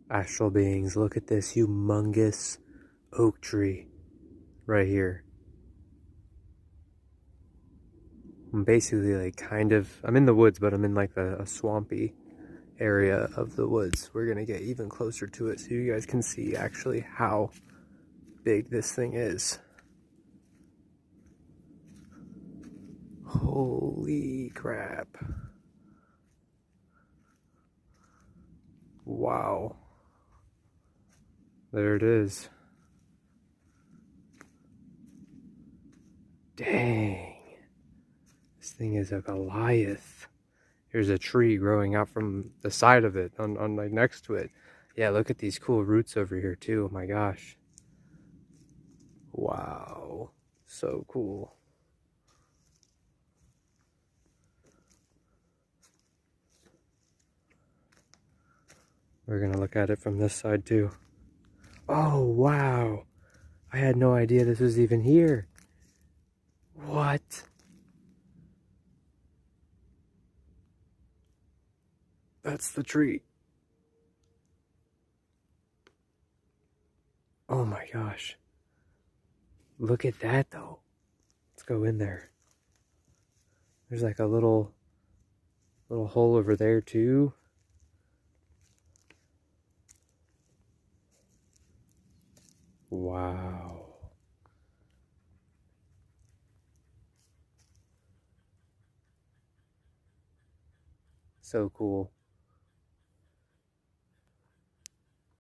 Astral beings, look at this humongous oak tree right here. I'm basically like I'm in the woods, but I'm in like a swampy area of the woods. We're gonna get even closer to it so you guys can see actually how big this thing is. Holy crap. Wow. There it is. Dang. This thing is a Goliath. Here's a tree growing out from the side of it, on like next to it. Yeah, look at these cool roots over here too. Oh my gosh. Wow. So cool. We're gonna look at it from this side too. Oh, wow. I had no idea this was even here. What? That's the tree. Oh my gosh. Look at that though. Let's go in there. There's like a little hole over there too. Wow. So cool.